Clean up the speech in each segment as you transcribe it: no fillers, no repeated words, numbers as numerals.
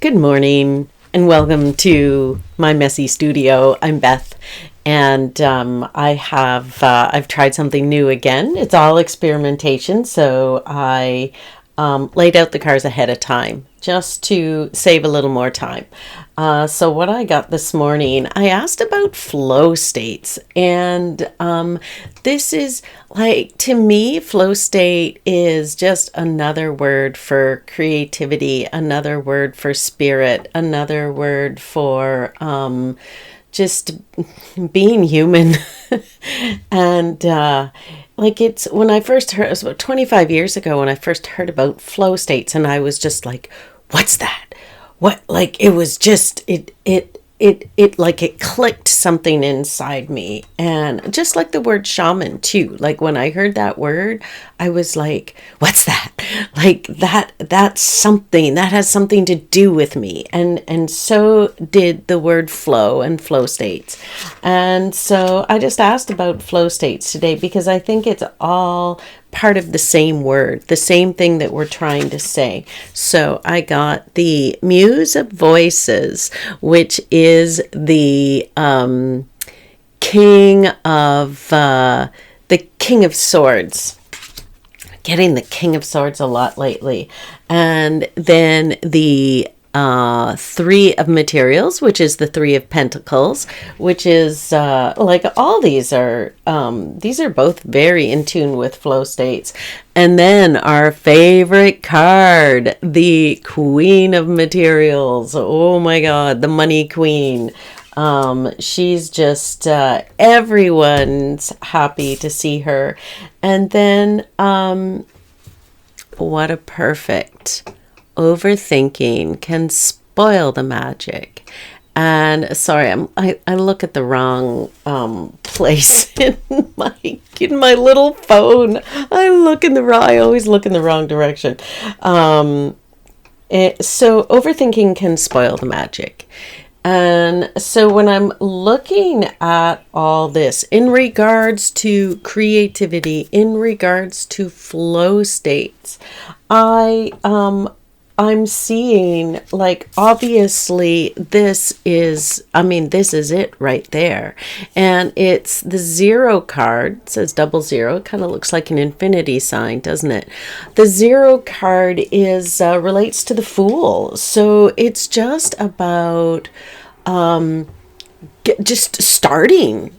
Good morning and welcome to my messy studio. I'm Beth, and I've tried something new again. It's all experimentation, so I laid out the cars ahead of time just to save a little more time. So what I got this morning, I asked about flow states, and this is like, to me, flow state is just another word for creativity, another word for spirit, another word for just being human. And like, it's when I first heard, it was about 25 years ago when I first heard about flow states, and I was just like, what's that? What? Like, it was just it like it clicked something inside me. And just like the word shaman too, like when I heard that word, I was like, what's that? Like, that's something that has something to do with me. And so did the word flow and flow states. And so I just asked about flow states today because I think it's all part of the same word, the same thing that we're trying to say. So I got the Muse of Voices, which is the King of Swords. Getting the King of Swords a lot lately. And then the Three of Materials, which is the Three of Pentacles, which is like all these are both very in tune with flow states. And then our favorite card, the Queen of Materials. Oh my God, the Money Queen. She's just everyone's happy to see her. And then what a perfect overthinking can spoil the magic. And sorry, I look at the wrong place in my little phone. I always look in the wrong direction. So overthinking can spoil the magic. And so when I'm looking at all this in regards to creativity, in regards to flow states, I'm seeing, like, obviously this is it right there. And it's the zero card. It says 00. It kind of looks like an infinity sign, doesn't it? The zero card is relates to the Fool. So it's just about just starting,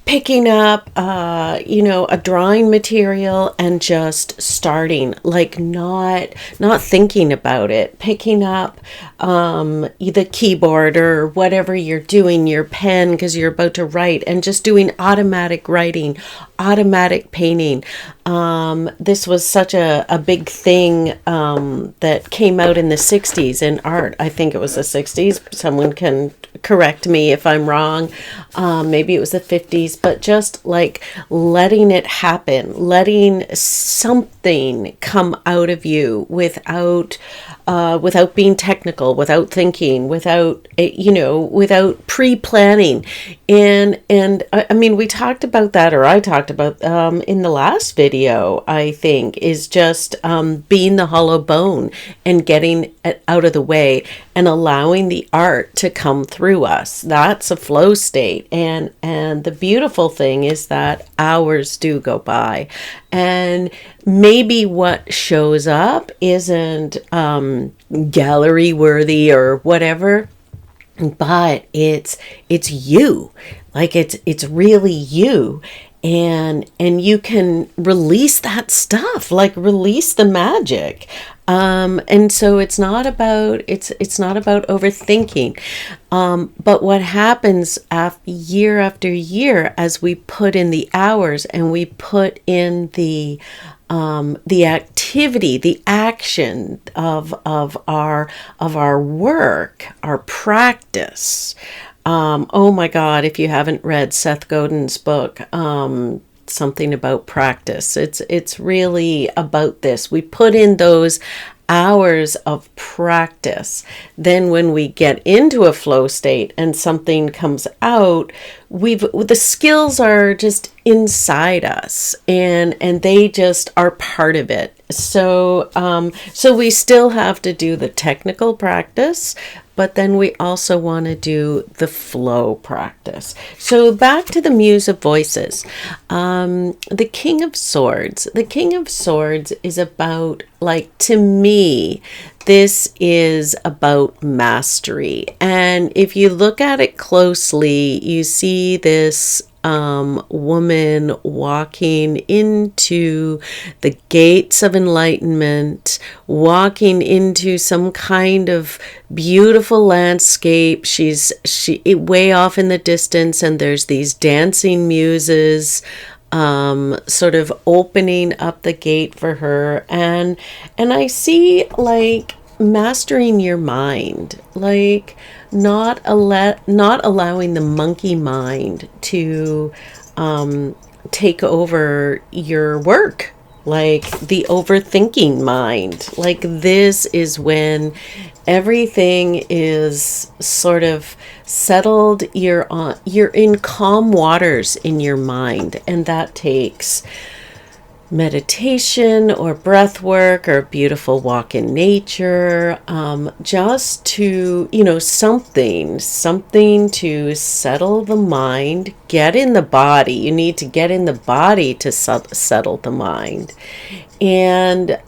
picking up, a drawing material and just starting, like not thinking about it, picking up the keyboard or whatever you're doing, your pen, because you're about to write, and just doing automatic writing, automatic painting. This was such a big thing that came out in the 60s in art. I think it was the 60s. Someone can correct me if I'm wrong. Maybe it was the 50s, but just like letting it happen, letting something come out of you without being technical, without thinking, without pre-planning. And I mean, we talked about that, or I talked about in the last video, I think, is just being the hollow bone and getting it out of the way and allowing the art to come through us. That's a flow state. And the beautiful thing is that hours do go by, and maybe what shows up isn't gallery worthy or whatever, but it's you. Like, it's really you. And you can release that stuff, like release the magic. And so it's not about overthinking. But what happens year after year, as we put in the hours and we put in the activity, the action of our work, our practice. Oh my God, if you haven't read Seth Godin's book, something about practice, it's really about this. We put in those hours of practice. Then when we get into a flow state and something comes out, the skills are just inside us, and they just are part of it. So we still have to do the technical practice, but then we also want to do the flow practice. So back to the Muse of Voices. The King of Swords. The King of Swords is about, like, to me, this is about mastery. And if you look at it closely, you see this woman walking into the gates of enlightenment, walking into some kind of beautiful landscape. She way off in the distance, and there's these dancing muses sort of opening up the gate for her, and I see, like, mastering your mind, like not allowing the monkey mind to take over your work, like the overthinking mind. Like, this is when everything is sort of settled. You're in calm waters in your mind, and that takes meditation or breath work or a beautiful walk in nature, just to, something to settle the mind. Get in the body. You need to get in the body to settle the mind. And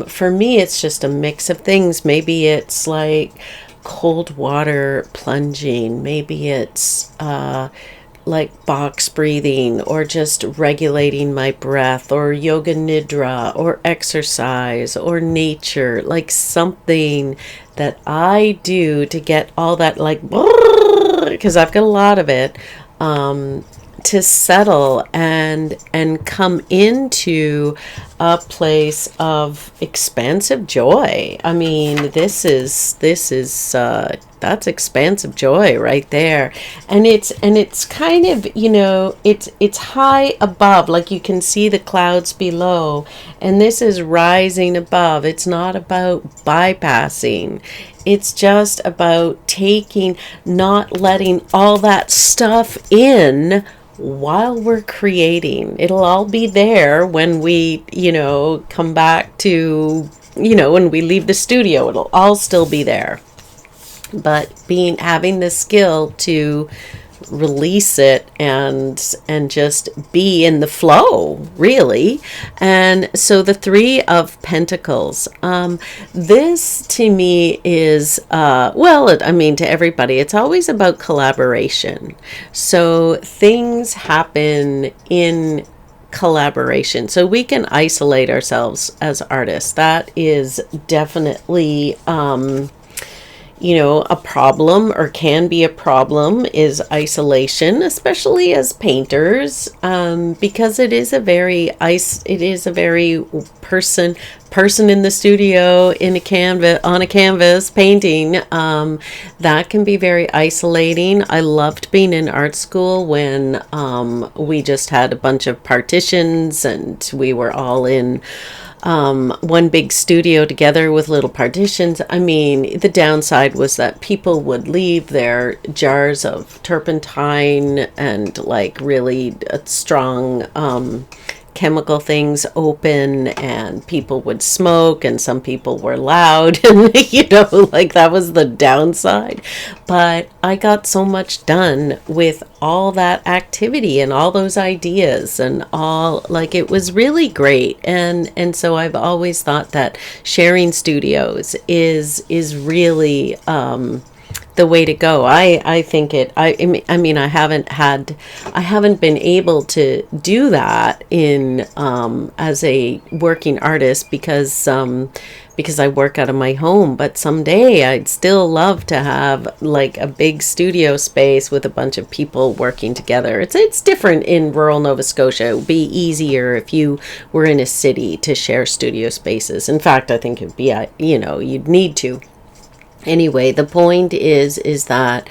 for me, it's just a mix of things. Maybe it's like cold water plunging. Maybe it's like box breathing, or just regulating my breath, or yoga nidra, or exercise, or nature, like something that I do to get all that, like, because I've got a lot of it, to settle and come into a place of expansive joy. I mean, this is that's expansive joy right there. And it's kind of, it's high above, like you can see the clouds below, and this is rising above. It's not about bypassing. It's just about not letting all that stuff in while we're creating. It'll all be there when we, come back to, when we leave the studio, it'll all still be there. But having the skill to release it and just be in the flow, really. And so the Three of Pentacles, this to me is to everybody, it's always about collaboration. So things happen in collaboration. So we can isolate ourselves as artists. That is definitely a problem, or can be a problem, is isolation, especially as painters, because it is a very person in the studio, on a canvas painting. That can be very isolating. I loved being in art school when we just had a bunch of partitions, and we were all in one big studio together with little partitions. I mean, the downside was that people would leave their jars of turpentine and like really strong chemical things open, and people would smoke, and some people were loud, and like that was the downside. But I got so much done with all that activity and all those ideas, and all, like, it was really great. And so I've always thought that sharing studios is really the way to go. I think I mean, I haven't been able to do that in as a working artist, because I work out of my home. But someday I'd still love to have like a big studio space with a bunch of people working together. It's different in rural Nova Scotia. It would be easier if you were in a city to share studio spaces. In fact, I think it'd be you'd need to. Anyway, the point is that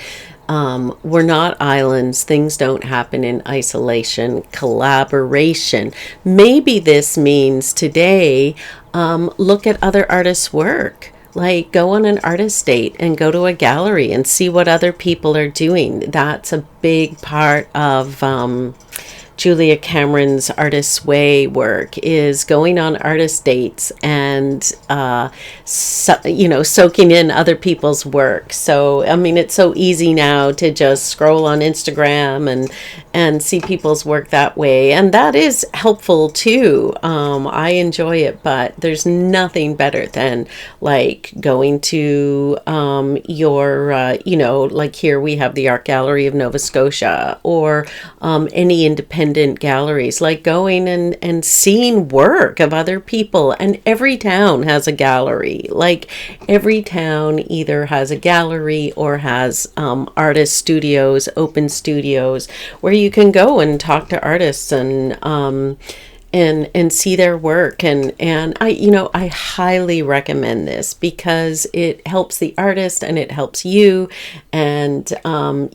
we're not islands. Things don't happen in isolation. Collaboration. Maybe this means today, look at other artists' work. Like, go on an artist date and go to a gallery and see what other people are doing. That's a big part of Julia Cameron's Artist's Way work is going on artist dates and soaking in other people's work. So I mean, it's so easy now to just scroll on Instagram and see people's work that way, and that is helpful too. I enjoy it, but there's nothing better than like going to like here we have the Art Gallery of Nova Scotia, or any independent galleries, like going and seeing work of other people. And every town has a gallery. Like every town either has a gallery or has artist studios, open studios, where you can go and talk to artists and see their work. And I highly recommend this because it helps the artist and it helps you, and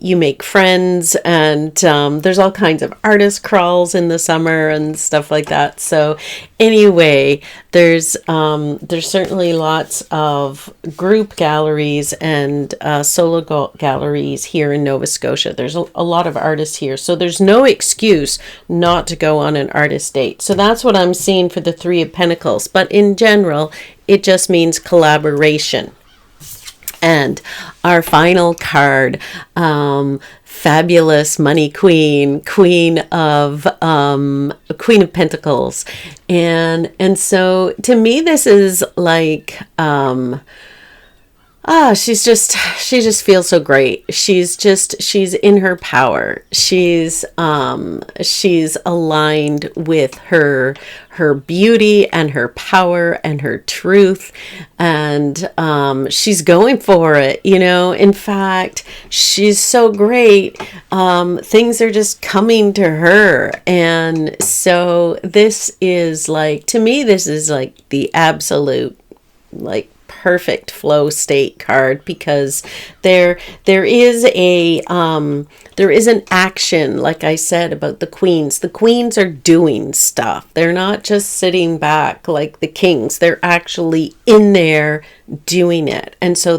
you make friends, and there's all kinds of artist crawls in the summer and stuff like that. So anyway, there's certainly lots of group galleries and solo galleries here in Nova Scotia. There's a lot of artists here, so there's no excuse not to go on an artist date. So that's what I'm seeing for the Three of Pentacles. But in general, it just means collaboration. And our final card, fabulous money queen, queen of Pentacles. And so to me, this is like, she just feels so great. She's in her power. She's aligned with her beauty and her power and her truth. And, she's going for it, in fact, she's so great. Things are just coming to her. And so this is like, to me, this is like the absolute, like, perfect flow state card, because there is an action, like I said about the queens. The queens are doing stuff. They're not just sitting back like the kings. They're actually in there doing it. And so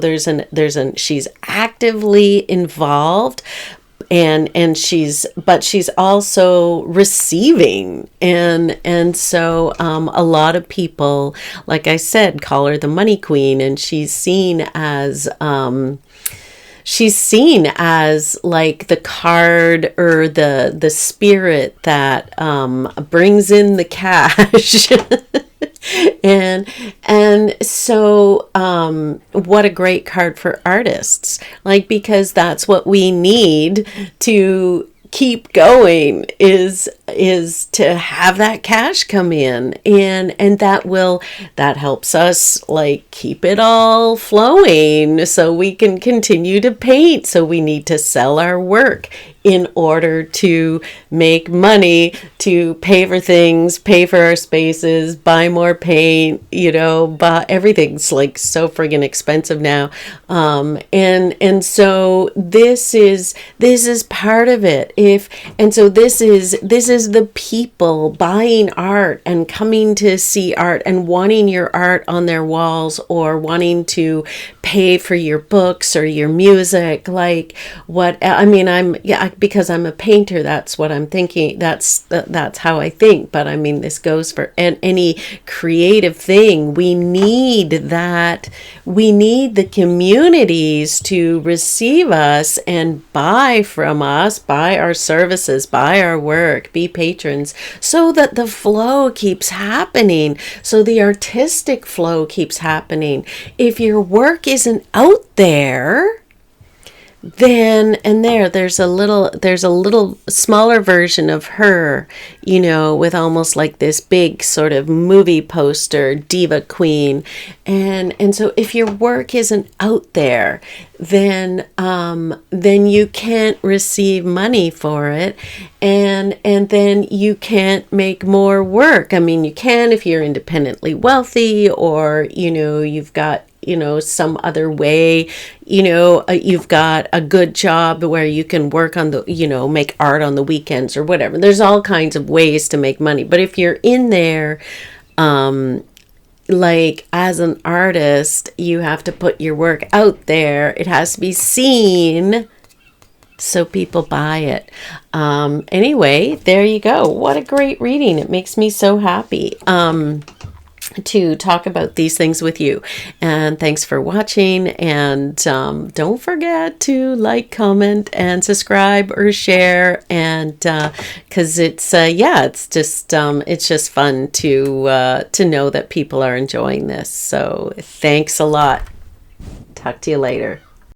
she's actively involved, and she's also receiving, and so a lot of people, like I said, call her the money queen, and she's seen as like the card or the spirit that brings in the cash. And so what a great card for artists, like, because that's what we need to keep going, is to have that cash come in, and that helps us like keep it all flowing so we can continue to paint. So we need to sell our work in order to make money, to pay for things, pay for our spaces, buy more paint, but everything's like so friggin' expensive now. And so this is part of it. So this is the people buying art and coming to see art and wanting your art on their walls, or wanting to pay for your books or your music. Like because I'm a painter, that's what I'm thinking. That's how I think. But I mean, this goes for any creative thing. We need that. We need the communities to receive us and buy from us, buy our services, buy our work, be patrons, so that the flow keeps happening, so the artistic flow keeps happening. If your work isn't out there, then there's a little smaller version of her, with almost like this big sort of movie poster diva queen, and so if your work isn't out there, then you can't receive money for it, and then you can't make more work. I mean, you can if you're independently wealthy, or you've got some other way, you've got a good job where you can work on make art on the weekends or whatever. There's all kinds of ways to make money. But if you're in there, like as an artist, you have to put your work out there. It has to be seen so people buy it. Anyway, there you go. What a great reading. It makes me so happy to talk about these things with you. And thanks for watching. And don't forget to like, comment, and subscribe or share. And because it's just fun to know that people are enjoying this. So thanks a lot. Talk to you later.